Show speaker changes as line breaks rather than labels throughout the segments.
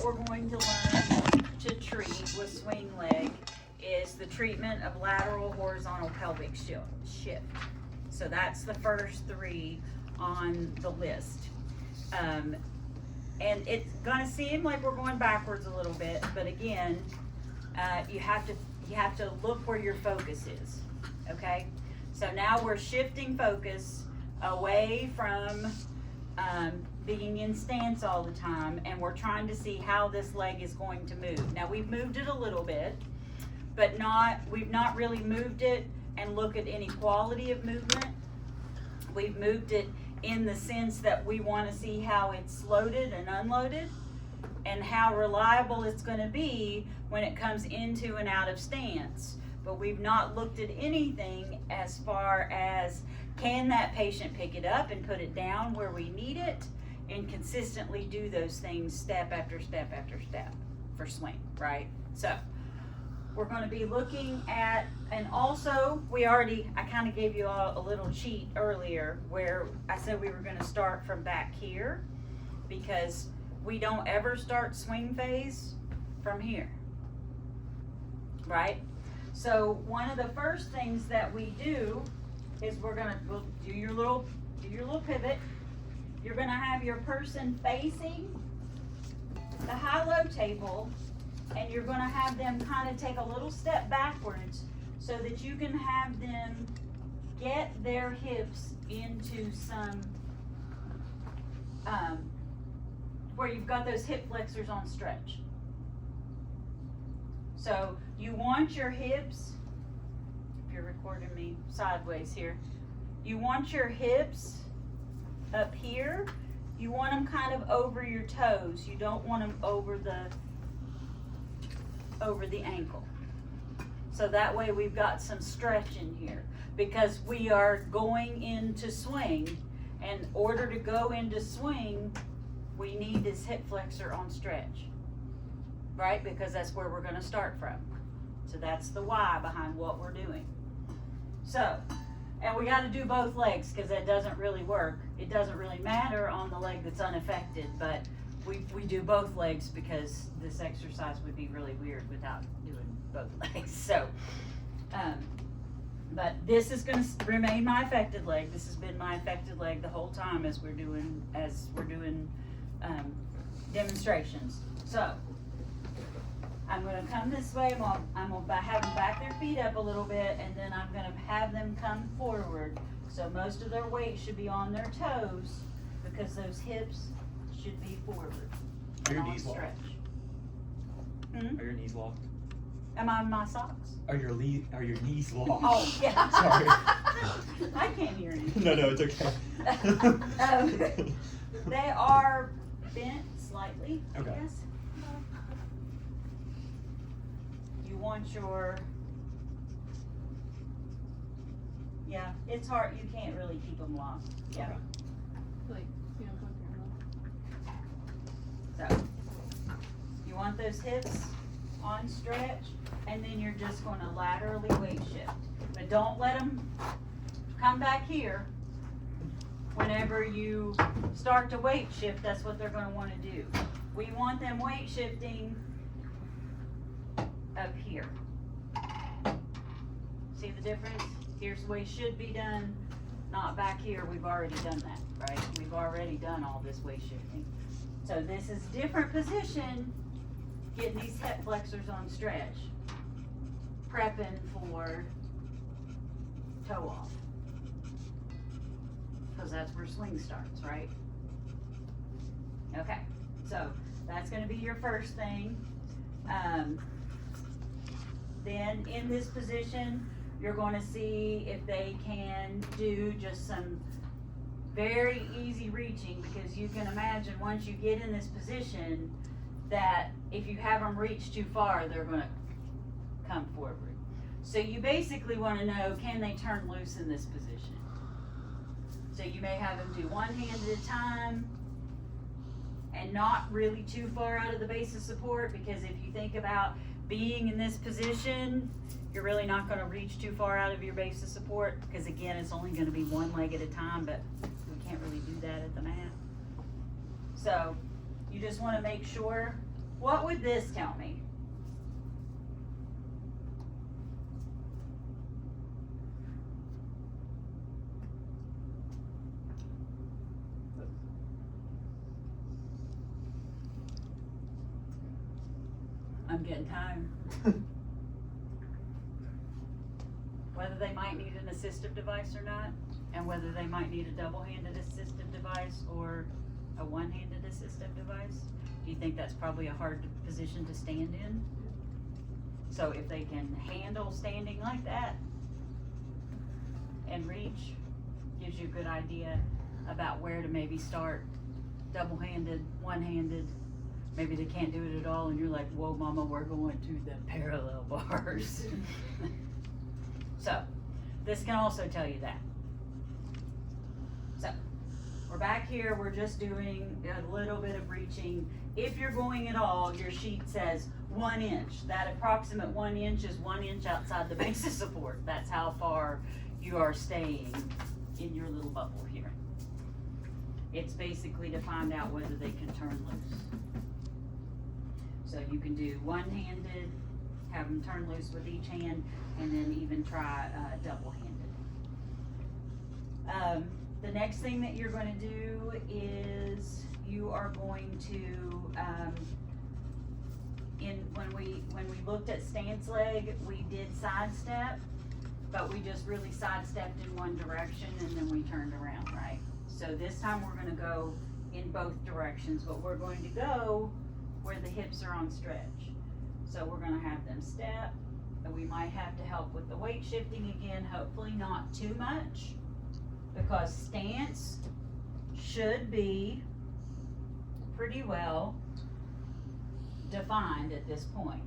we're going to learn to treat with swing leg is the treatment of lateral horizontal pelvic shift. So that's the first three on the list. And it's gonna seem like we're going backwards a little bit, but again, you have to look where your focus is, okay? So now we're shifting focus away from being in stance all the time, and we're trying to see how this leg is going to move. Now we've moved it a little bit, but we've not really moved it and look at any quality of movement. We've moved it in the sense that we want to see how it's loaded and unloaded and how reliable it's going to be when it comes into and out of stance. But we've not looked at anything as far as, can that patient pick it up and put it down where we need it and consistently do those things step after step after step for swing, right? So we're going to be looking at, and also I kind of gave you all a little cheat earlier where I said we were going to start from back here, because we don't ever start swing phase from here, right? So one of the first things that we do is we'll do your little pivot. You're going to have your person facing the high-low table, and you're going to have them kind of take a little step backwards so that you can have them get their hips into some, where you've got those hip flexors on stretch. So you want your hips, if you're recording me sideways here, you want your hips up here. You want them kind of over your toes. You don't want them over the ankle. So that way we've got some stretch in here, because we are going into swing. In order to go into swing, we need this hip flexor on stretch, right? Because that's where we're going to start from. So that's the why behind what we're doing. So, and we got to do both legs, because that doesn't really work. It doesn't really matter on the leg that's unaffected, but we do both legs because this exercise would be really weird without doing both legs. So, but this is going to remain my affected leg. This has been my affected leg the whole time as we're doing demonstrations. So I'm going to come this way. I'm going to have them back their feet up a little bit, and then I'm going to have them come forward. So most of their weight should be on their toes, because those hips should be forward.
Are your knees locked?
Hmm?
Are your knees locked?
Am I in my socks?
Are your knees locked?
Oh, yeah.
Sorry.
I can't hear you.
No, it's okay.
They are bent slightly,
Okay.
I guess. You want your, yeah, it's hard. You can't really keep them locked. Yeah.
Okay.
Like, you know,
So you want those hips on stretch, and then you're just going to laterally weight shift. But don't let them come back here. Whenever you start to weight shift, that's what they're going to want to do. We want them weight shifting up here. See the difference? Here's the way it should be done, not back here. We've already done that, right? We've already done all this weight shifting. So this is different position, getting these hip flexors on stretch, prepping for toe off, because that's where swing starts, right? Okay, so that's going to be your first thing. Then in this position, you're going to see if they can do just some very easy reaching, because you can imagine once you get in this position that if you have them reach too far, they're going to come forward. So you basically want to know, can they turn loose in this position? So you may have them do one hand at a time and not really too far out of the base of support, because if you think about being in this position, you're really not going to reach too far out of your base of support, because again, it's only going to be one leg at a time, but we can't really do that at the mat. So you just want to make sure what would this tell me? I'm getting tired. Whether they might need an assistive device or not, and whether they might need a double-handed assistive device or a one-handed assistive device. Do you think that's probably a hard position to stand in? So if they can handle standing like that and reach, gives you a good idea about where to maybe start double-handed, one-handed. Maybe they can't do it at all and you're like, whoa mama, we're going to the parallel bars. So, this can also tell you that. So, we're back here, we're just doing a little bit of reaching. If you're going at all, your sheet says 1 inch. That approximate 1 inch is 1 inch outside the base of support. That's how far you are staying in your little bubble here. It's basically to find out whether they can turn loose. So you can do one-handed, have them turn loose with each hand, and then even try double-handed. The next thing that you're going to do is you are going to, when we looked at stance leg, we did sidestep, but we just really sidestepped in one direction and then we turned around, right? So this time we're going to go in both directions, but we're going to go where the hips are on stretch. So we're going to have them step, and we might have to help with the weight shifting again, hopefully not too much, because stance should be pretty well defined at this point.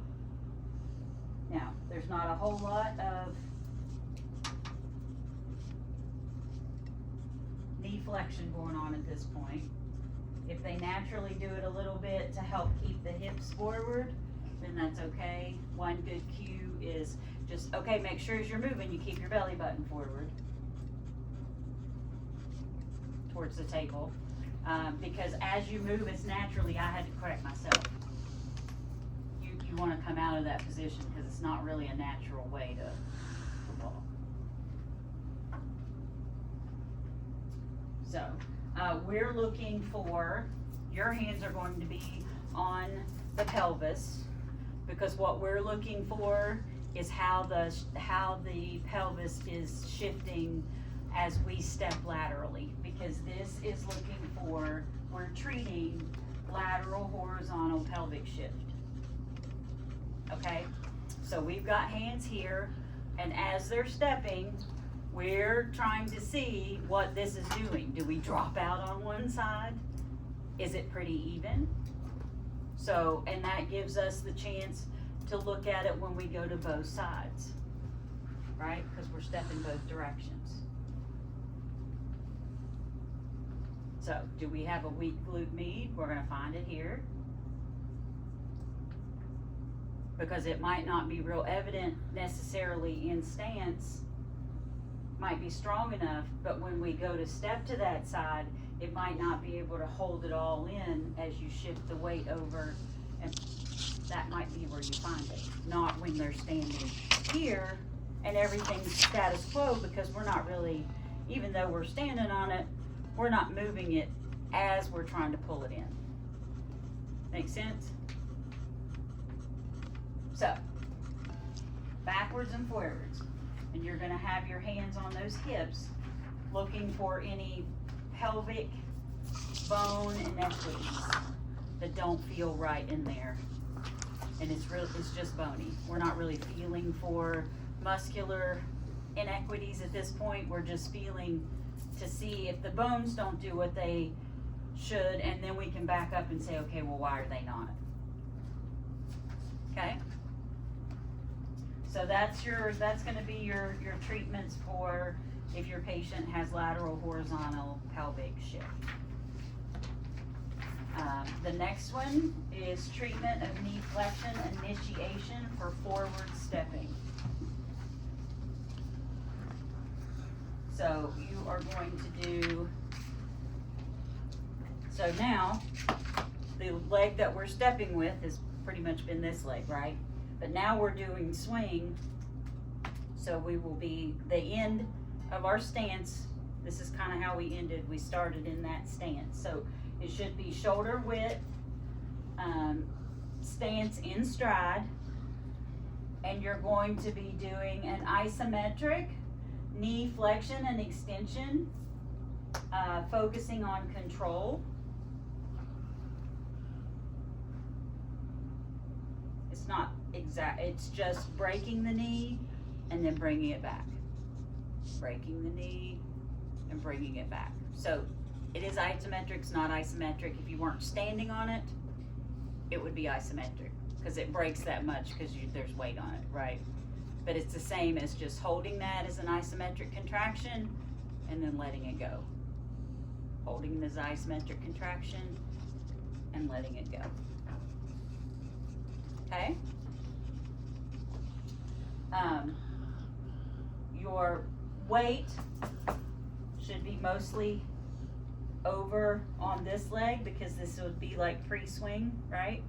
Now, there's not a whole lot of knee flexion going on at this point. If they naturally do it a little bit to help keep the hips forward, then that's okay. One good cue is just, okay, make sure as you're moving, you keep your belly button forward towards the table. Because as you move, it's naturally, I had to correct myself. You want to come out of that position because it's not really a natural way to walk. So, we're looking for, your hands are going to be on the pelvis, because what we're looking for is how the pelvis is shifting as we step laterally, because this is looking for, we're treating lateral horizontal pelvic shift. Okay, so we've got hands here, and as they're stepping, we're trying to see what this is doing. Do we drop out on one side? Is it pretty even? So, and that gives us the chance to look at it when we go to both sides, right? Because we're stepping both directions. So, do we have a weak glute med? We're gonna find it here. Because it might not be real evident necessarily in stance, might be strong enough, but when we go to step to that side, it might not be able to hold it all in as you shift the weight over, and that might be where you find it. Not when they're standing here and everything's status quo, because we're not really, even though we're standing on it, we're not moving it as we're trying to pull it in. Make sense? So, backwards and forwards. And you're gonna have your hands on those hips, looking for any pelvic bone inequities that don't feel right in there. And it's just bony. We're not really feeling for muscular inequities at this point. We're just feeling to see if the bones don't do what they should, and then we can back up and say, okay, well, why are they not? Okay? So that's gonna be your treatments for if your patient has lateral horizontal pelvic shift. The next one is treatment of knee flexion initiation for forward stepping. So you are going to do, so now the leg that we're stepping with has pretty much been this leg, right? But now we're doing swing, so we will be the end of our stance. This is kind of how we ended. We started in that stance. So it should be shoulder width, stance in stride, and you're going to be doing an isometric knee flexion and extension, focusing on control. It's not exact, it's just breaking the knee and then bringing it back. Breaking the knee and bringing it back. So it is isometric, it's not isometric. If you weren't standing on it, it would be isometric because it breaks that much because there's weight on it, right? But it's the same as just holding that as an isometric contraction and then letting it go. Holding this isometric contraction and letting it go. Okay? Your weight should be mostly over on this leg because this would be like pre-swing, right?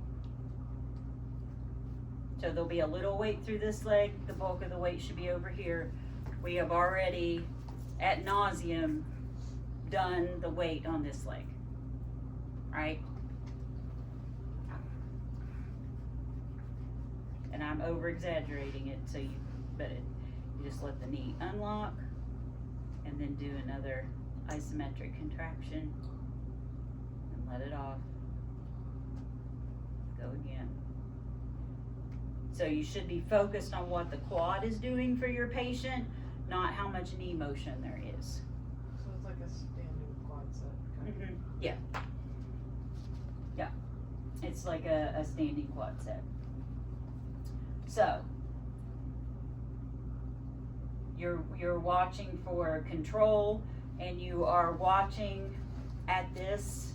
So there'll be a little weight through this leg. The bulk of the weight should be over here. We have already, ad nauseum, done the weight on this leg, right? And I'm over exaggerating it, so you just let the knee unlock and then do another isometric contraction and let it off. Go again. So you should be focused on what the quad is doing for your patient, not how much knee motion there is.
So it's like a standing quad set kind of.
Yeah. Yeah. It's like a standing quad set. So you're watching for control, and you are watching at this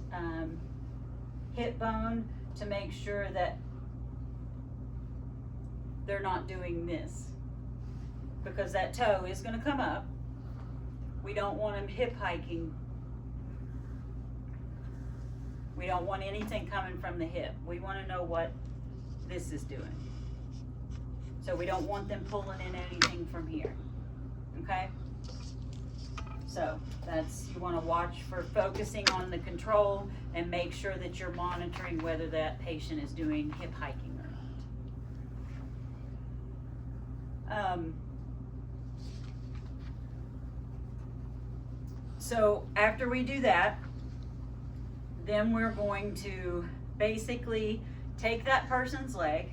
hip bone to make sure that they're not doing this, because that toe is going to come up. We don't want them hip hiking. We don't want anything coming from the hip. We want to know what this is doing. So we don't want them pulling in anything from here. Okay? So that's, you want to watch for focusing on the control and make sure that you're monitoring whether that patient is doing hip hiking or not. So after we do that, then we're going to basically take that person's leg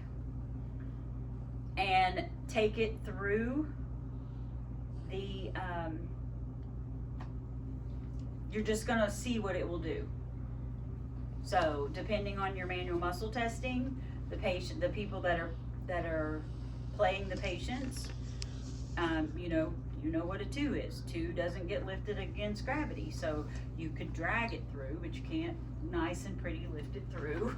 and take it through the, you're just gonna see what it will do. So depending on your manual muscle testing, the people that are playing the patients, you know what a 2 is. 2 doesn't get lifted against gravity, so you could drag it through, but you can't nice and pretty lift it through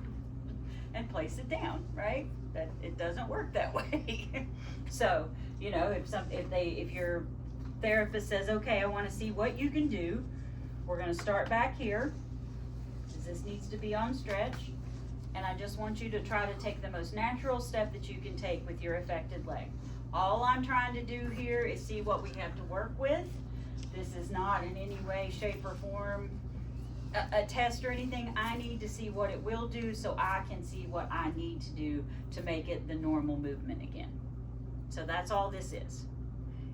and place it down, right? That it doesn't work that way. So, if your therapist says, okay, I want to see what you can do, we're going to start back here, because this needs to be on stretch, and I just want you to try to take the most natural step that you can take with your affected leg. All I'm trying to do here is see what we have to work with. This is not in any way, shape, or form a test or anything. I need to see what it will do so I can see what I need to do to make it the normal movement again. So that's all this is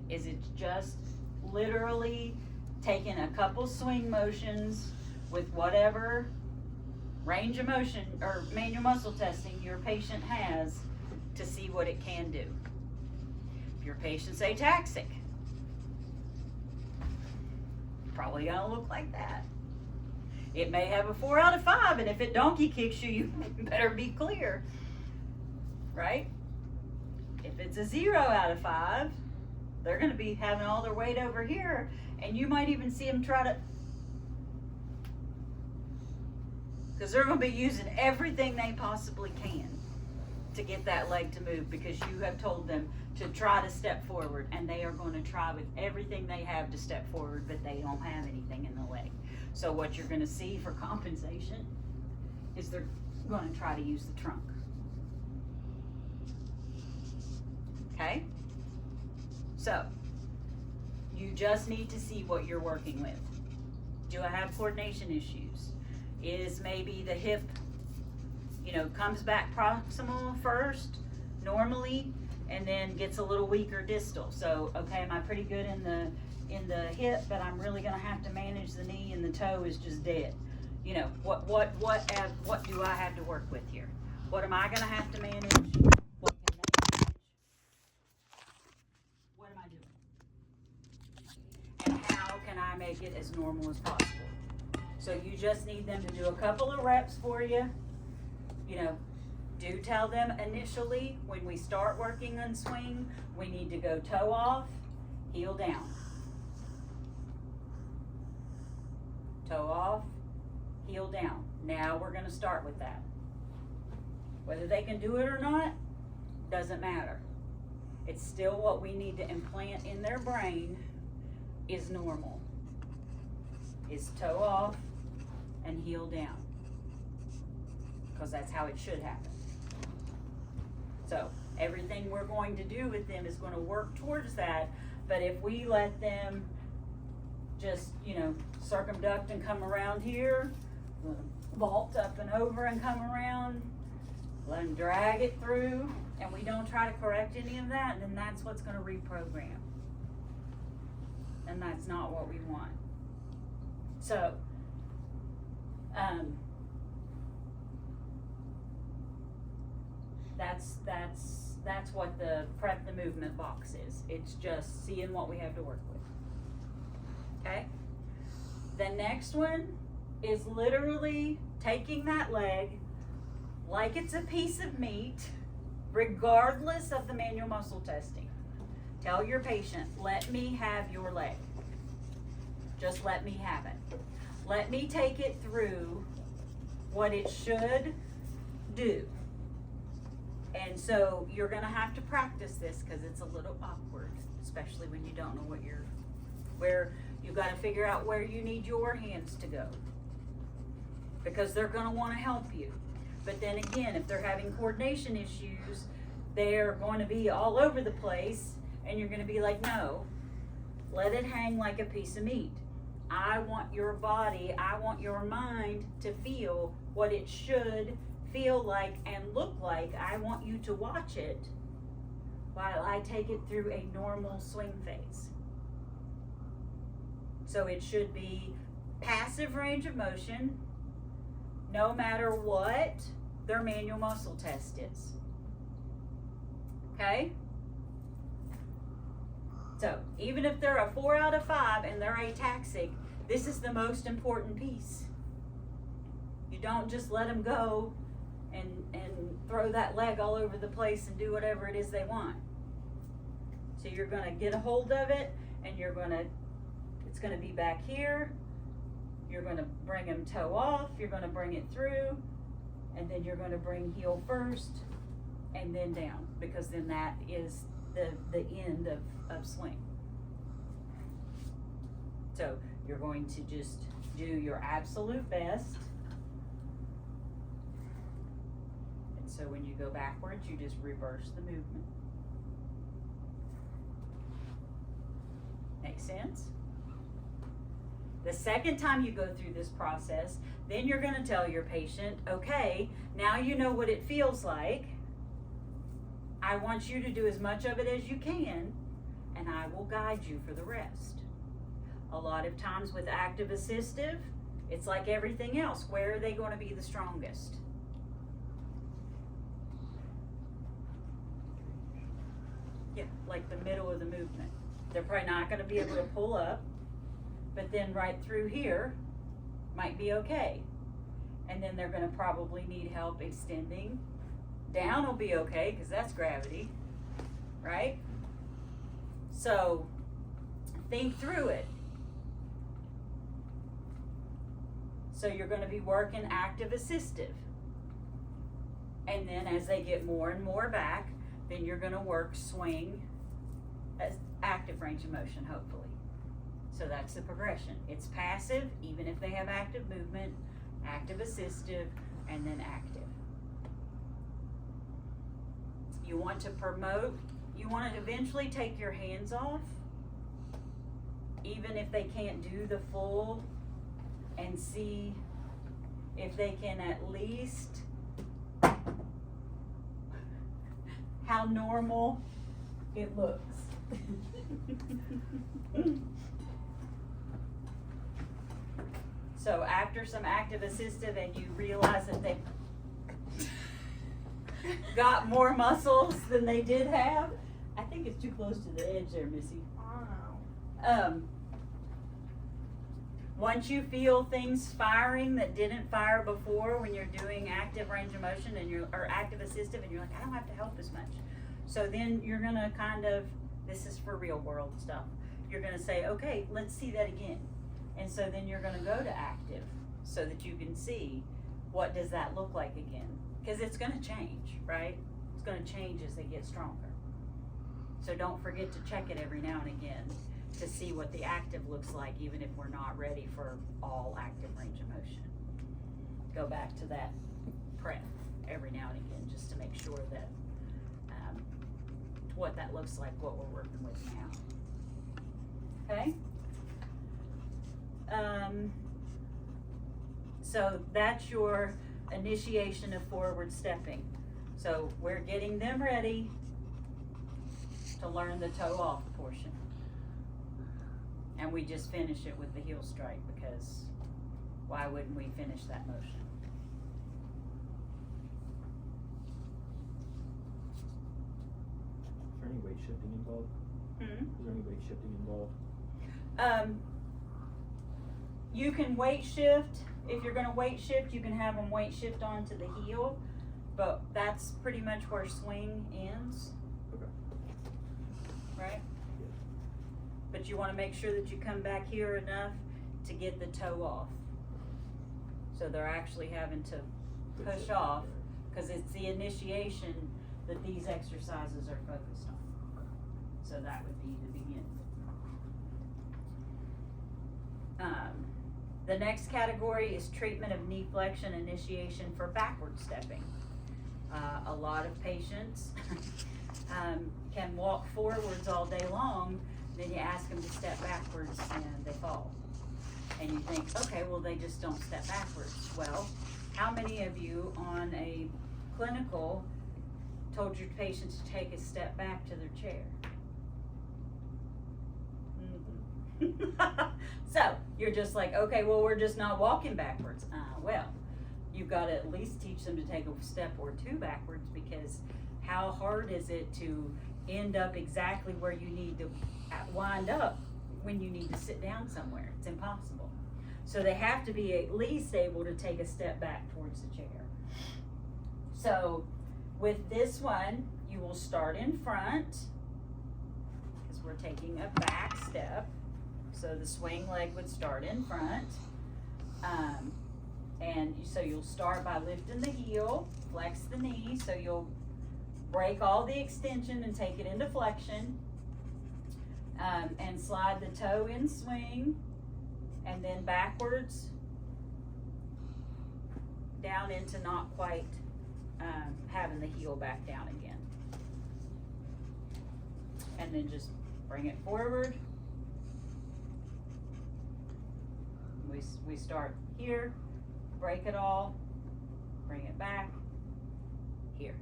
it's just literally taking a couple swing motions with whatever range of motion or manual muscle testing your patient has to see what it can do. If your patient's ataxic, probably gonna look like that. It may have a 4 out of 5, and if it donkey kicks you, you better be clear, right? If it's a 0 out of 5, they're gonna be having all their weight over here, and you might even see them try to, because they're gonna be using everything they possibly can to get that leg to move, because you have told them to try to step forward, and they are going to try with everything they have to step forward, but they don't have anything in the leg. So what you're going to see for compensation is they're gonna try to use the trunk. Okay? So, you just need to see what you're working with. Do I have coordination issues? Is maybe the hip, comes back proximal first, normally, and then gets a little weaker distal. So, okay, am I pretty good in the hip, but I'm really gonna have to manage the knee and the toe is just dead. What do I have to work with here? What am I gonna have to manage? What can they manage? What am I doing? And how can I make it as normal as possible? So you just need them to do a couple of reps for you. Do tell them initially when we start working on swing, we need to go toe off, heel down. Toe off, heel down. Now we're gonna start with that. Whether they can do it or not, doesn't matter. It's still what we need to implant in their brain is normal. Is toe off and heel down. Because that's how it should happen. So everything we're going to do with them is going to work towards that. But if we let them just, circumduct and come around here, vault up and over and come around, let them drag it through, and we don't try to correct any of that, then that's what's going to reprogram. And that's not what we want. So, that's what the prep the movement box is. It's just seeing what we have to work with. Okay? The next one is literally taking that leg like it's a piece of meat, regardless of the manual muscle testing. Tell your patient, let me have your leg. Just let me have it. Let me take it through what it should do. And so you're gonna have to practice this because it's a little awkward, especially when you don't know where you gotta figure out where you need your hands to go. Because they're gonna wanna help you. But then again, if they're having coordination issues, they're going to be all over the place and you're gonna be like, no, let it hang like a piece of meat. I want your body, I want your mind to feel what it should feel like and look like. I want you to watch it while I take it through a normal swing phase. So it should be passive range of motion, no matter what their manual muscle test is. Okay? So even if they're a 4 out of 5 and they're ataxic, this is the most important piece. You don't just let them go and throw that leg all over the place and do whatever it is they want. So you're gonna get a hold of it and it's gonna be back here. You're gonna bring them toe off, you're gonna bring it through, and then you're gonna bring heel first and then down, because then that is the end of swing. So you're going to just do your absolute best. And so when you go backwards, you just reverse the movement. Make sense? The second time you go through this process, then you're going to tell your patient, okay, now you know what it feels like. I want you to do as much of it as you can, and I will guide you for the rest. A lot of times with active assistive, it's like everything else. Where are they going to be the strongest? Yeah, like the middle of the movement. They're probably not going to be able to pull up, but then right through here might be okay. And then they're going to probably need help extending. Down will be okay because that's gravity, right? So think through it. So you're going to be working active assistive. And then as they get more and more back, then you're going to work swing as active range of motion, hopefully. So that's the progression. It's passive, even if they have active movement, active assistive, and then active. You want to promote, you want to eventually take your hands off, even if they can't do the full, and see if they can at least how normal it looks. So after some active assistive and you realize that they got more muscles than they did have, I think it's too close to the edge there, Missy.
Wow.
Once you feel things firing that didn't fire before when you're doing active range of motion and or active assistive, and you're like, I don't have to help as much. So then you're gonna kind of, this is for real world stuff. You're gonna say, okay, let's see that again. And so then you're gonna go to active so that you can see what does that look like again. Because it's gonna change, right? It's gonna change as they get stronger. So don't forget to check it every now and again to see what the active looks like, even if we're not ready for all active range of motion. Go back to that prep every now and again just to make sure that what that looks like, what we're working with now. Okay? So that's your initiation of forward stepping. So we're getting them ready to learn the toe off portion. And we just finish it with the heel strike because why wouldn't we finish that motion?
Is there any weight shifting involved?
Hmm?
Is there any weight shifting involved?
You can weight shift. If you're gonna weight shift, you can have them weight shift onto the heel, but that's pretty much where swing ends.
Okay.
Right?
Yeah.
But you wanna make sure that you come back here enough to get the toe off. So they're actually having to push off, because it's the initiation that these exercises are focused on. So that would be the beginning. The next category is treatment of knee flexion initiation for backward stepping. A lot of patients can walk forwards all day long, then you ask them to step backwards and they fall. And you think, okay, well they just don't step backwards. Well, how many of you on a clinical told your patients to take a step back to their chair? So you're just like, okay, well we're just not walking backwards. Well, you've got to at least teach them to take a step or two backwards, because how hard is it to end up exactly where you need to wind up when you need to sit down somewhere? It's impossible. So they have to be at least able to take a step back towards the chair. So with this one, you will start in front, because we're taking a back step. So the swing leg would start in front. So you'll start by lifting the heel, flex the knee, so you'll break all the extension and take it into flexion. And slide the toe in swing, and then backwards down into not quite having the heel back down again. And then just bring it forward. We start here, break it all, bring it back, here.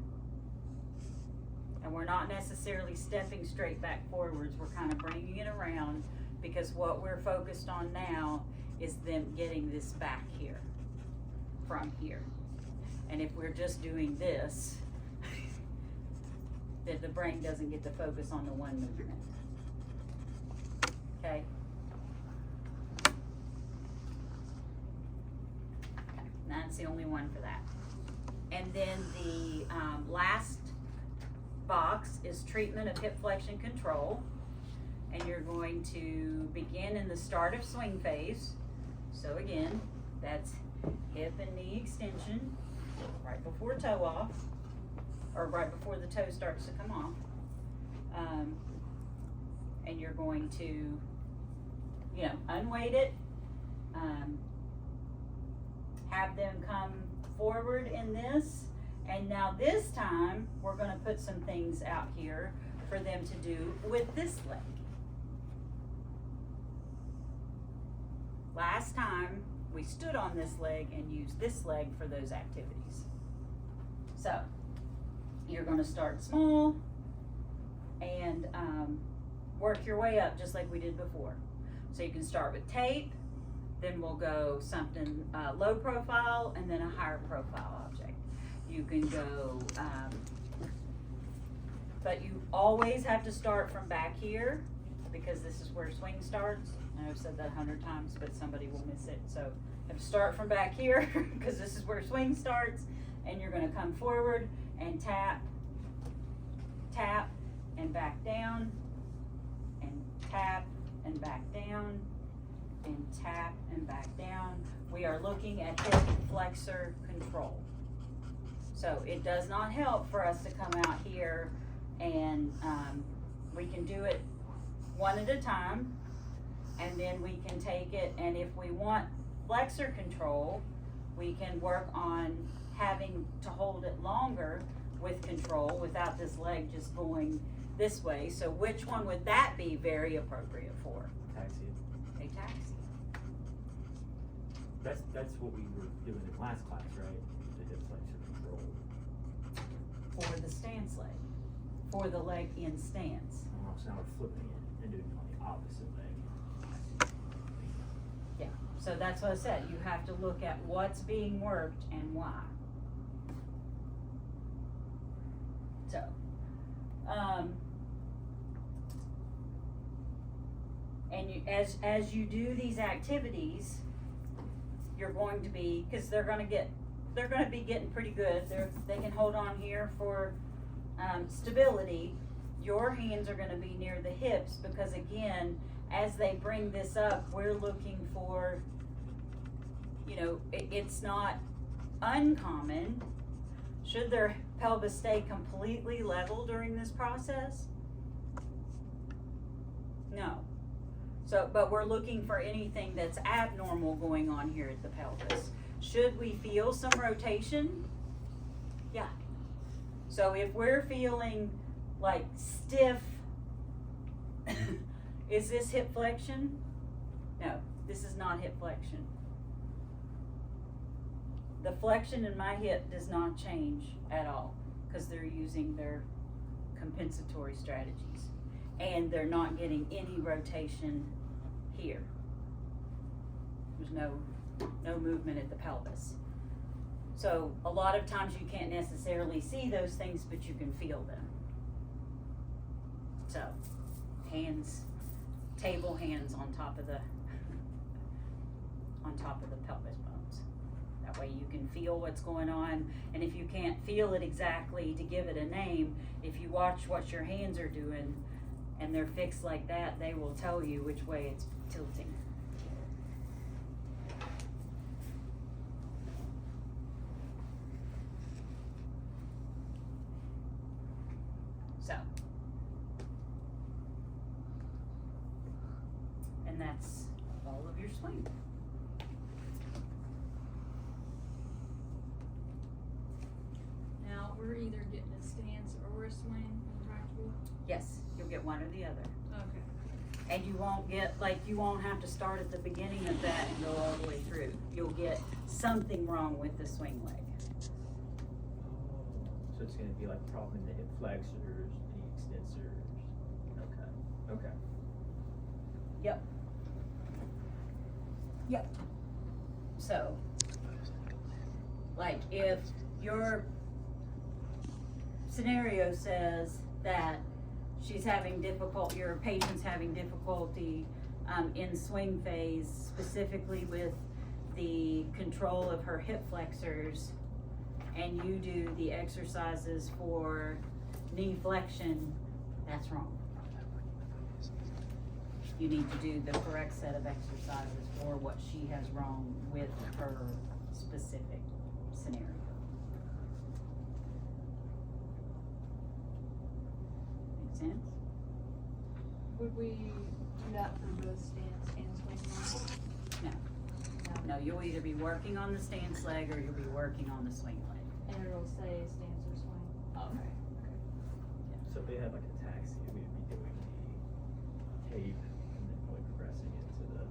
And we're not necessarily stepping straight back forwards, we're kind of bringing it around, because what we're focused on now is them getting this back here, from here. And if we're just doing this, then the brain doesn't get to focus on the one movement. Okay? That's the only one for that. And then the last box is treatment of hip flexion control. And you're going to begin in the start of swing phase. So again, that's hip and knee extension right before toe off, or right before the toe starts to come off. And you're going to, unweight it, have them come forward in this, And now this time, we're gonna put some things out here for them to do with this leg. Last time, we stood on this leg and used this leg for those activities. So, you're gonna start small and work your way up just like we did before. So you can start with tape, then we'll go something low profile and then a higher profile object. You can go, but you always have to start from back here because this is where swing starts. I know I've said that 100 times, but somebody will miss it. So you have to start from back here because this is where swing starts, and you're gonna come forward and tap, tap, and back down, and tap, and back down, and tap, and back down. We are looking at hip flexor control. So it does not help for us to come out here and we can do it one at a time, and then we can take it, and if we want flexor control, we can work on having to hold it longer with control without this leg just going this way. So which one would that be very appropriate for?
Taxi.
A taxi.
That's what we were doing in last class, right? The hip flexor control.
For the stance leg, for the leg in stance.
Oh, so now we're flipping it and doing it on the opposite leg.
Yeah, so that's what I said, you have to look at what's being worked and why. So, and you, as you do these activities, you're going to be, because they're gonna be getting pretty good. They can hold on here for stability. Your hands are gonna be near the hips because again, as they bring this up, we're looking for, you know, it's not uncommon. Should their pelvis stay completely level during this process? No. So, but we're looking for anything that's abnormal going on here at the pelvis. Should we feel some rotation? Yeah. So if we're feeling like stiff, is this hip flexion? No, this is not hip flexion. The flexion in my hip does not change at all because they're using their compensatory strategies and they're not getting any rotation here. There's no movement at the pelvis. So a lot of times you can't necessarily see those things, but you can feel them. So hands, table hands on top of the pelvis bones. That way you can feel what's going on, and if you can't feel it exactly to give it a name, if you watch what your hands are doing and they're fixed like that, they will tell you which way it's tilting. So, and that's all of your swing.
Now, we're either getting a stance or a swing in practical.
Yes, you'll get one or the other.
Okay.
And you won't get, you won't have to start at the beginning of that and go all the way through. You'll get something wrong with the swing leg.
So it's gonna be like problem in the hip flexors, knee extensors. Okay.
Yep. Yep. So, like if your scenario says that she's having difficult, your patient's having difficulty in swing phase, specifically with the control of her hip flexors, and you do the exercises for knee flexion, that's wrong. You need to do the correct set of exercises for what she has wrong with her specific scenario. Make sense?
Would we do that for both stance and swing?
No. No, you'll either be working on the stance leg or you'll be working on the swing leg.
And it'll say stance or swing.
Okay.
So if they had like a taxi, we would be doing the tape and then probably progressing into the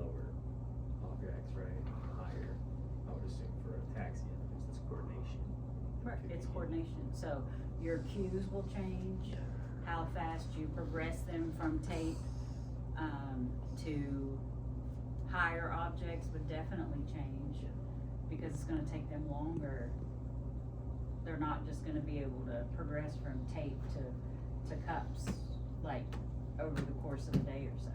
lower objects, right? Higher, I would assume for a taxi, and there's this coordination.
Right, it's coordination, so your cues will change, how fast you progress them from tape, to higher objects would definitely change, because it's gonna take them longer. They're not just gonna be able to progress from tape to cups, like, over the course of a day or so.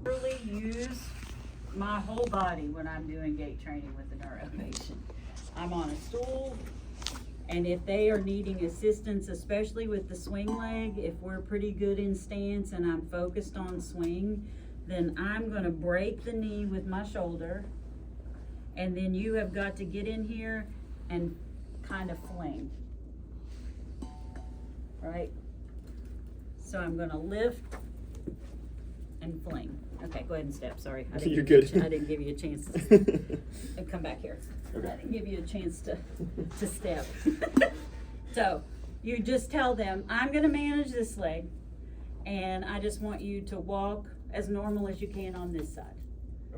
Really use my whole body when I'm doing gait training with a neuro patient. I'm on a stool, and if they are needing assistance, especially with the swing leg, if we're pretty good in stance and I'm focused on swing, then I'm gonna break the knee with my shoulder, and then you have got to get in here and kind of fling, right? So I'm gonna lift and fling. Okay, go ahead and step, sorry. I didn't
You're
give
good.
you- I didn't give you a chance to, and come back here.
Okay.
I didn't give you a chance to step. So, you just tell them, I'm gonna manage this leg, and I just want you to walk as normal as you can on this side.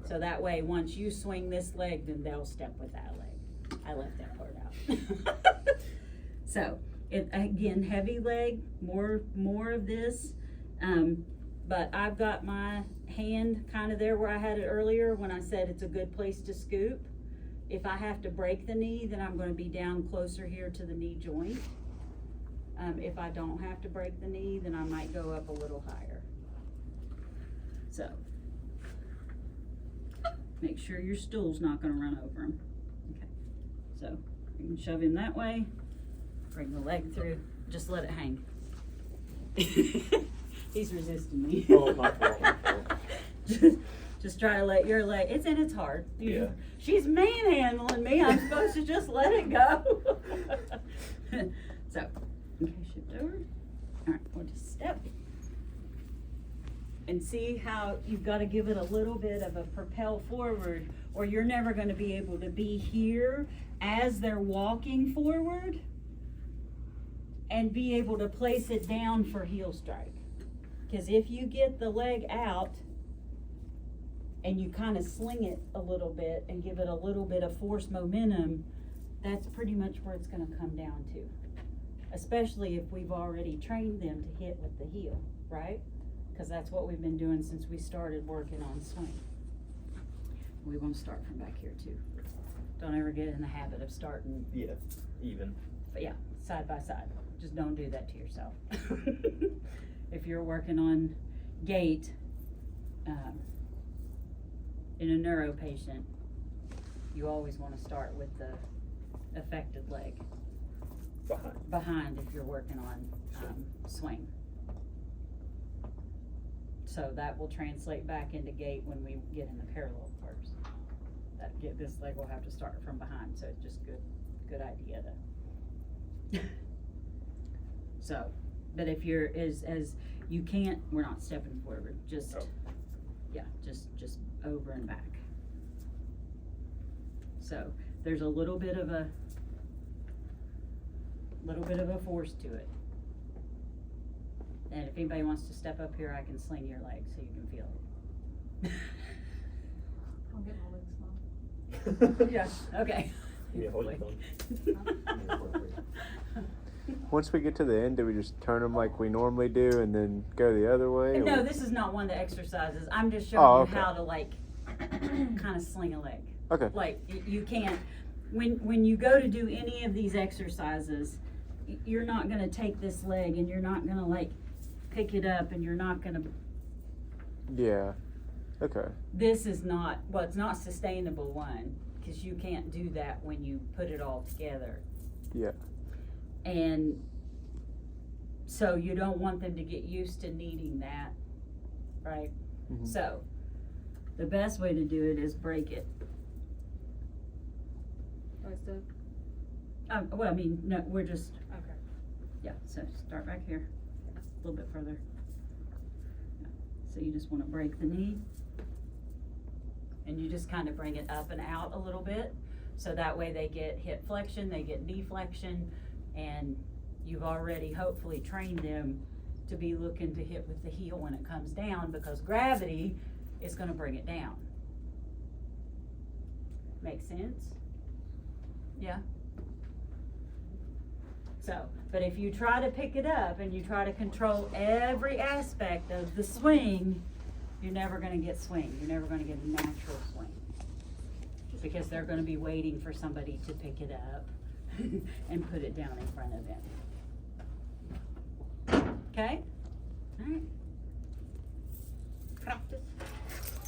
So that way, once you swing this leg, then they'll step with that leg. I left that part out. So, again, heavy leg, more of this. But I've got my hand kind of there where I had it earlier when I said it's a good place to scoop. If I have to break the knee, then I'm gonna be down closer here to the knee joint. If I don't have to break the knee, then I might go up a little higher. So, make sure your stool's not gonna run over him. Okay, so you can shove him that way, bring the leg through, just let it hang. He's resisting me.
Oh, my fault, my fault.
Just try to let your leg, it's hard.
Yeah.
She's manhandling me, I'm supposed to just let it go. So, okay, shift over. Alright, we'll just step. And see how you've got to give it a little bit of a propel forward, or you're never going to be able to be here as they're walking forward and be able to place it down for heel strike. Because if you get the leg out and you kind of sling it a little bit and give it a little bit of force momentum, that's pretty much where it's going to come down to. Especially if we've already trained them to hit with the heel, right? Because that's what we've been doing since we started working on swing. We want to start from back here too. Don't ever get in the habit of starting,
Yeah, even.
but yeah, side by side. Just don't do that to yourself. If you're working on gait in a neuro patient, you always want to start with the affected leg behind if you're working on swing. So that will translate back into gait when we get in the parallel parts. This leg will have to start from behind, so it's just good idea to. So, but if you're as you can't, we're not stepping forward. Just yeah, just over and back. So there's a little bit of a force to it. And if anybody wants to step up here, I can sling your leg so you can feel it.
I'll get my legs long.
Yeah, okay.
Yeah, hold it
Once we get to the end, do we just turn them like we normally do and then go the other way?
No,
or-
this is not one of the exercises. I'm just showing
Oh,
you
okay.
how to like kind of sling a leg.
Okay.
Like you can't, when you go to do any of these exercises, you're not gonna take this leg and you're not gonna like pick it up and you're not gonna,
Yeah. Okay.
this is not, well, it's not sustainable, one, because you can't do that when you put it all together.
Yeah.
And so you don't want them to get used to needing that, right?
Mhm.
So the best way to do it is break it.
Do I step?
Well, I mean, no, we're just,
Okay.
yeah, so start back here, a little bit further. Yeah. So you just wanna break the knee. And you just kinda bring it up and out a little bit, so that way they get hip flexion, they get knee flexion, and you've already hopefully trained them to be looking to hit with the heel when it comes down, because gravity is gonna bring it down. Make sense? Yeah? So, but if you try to pick it up and you try to control every aspect of the swing, you're never gonna get swing, you're never gonna get a natural swing. Because they're gonna be waiting for somebody to pick it up and put it down in front of them. Okay? Alright,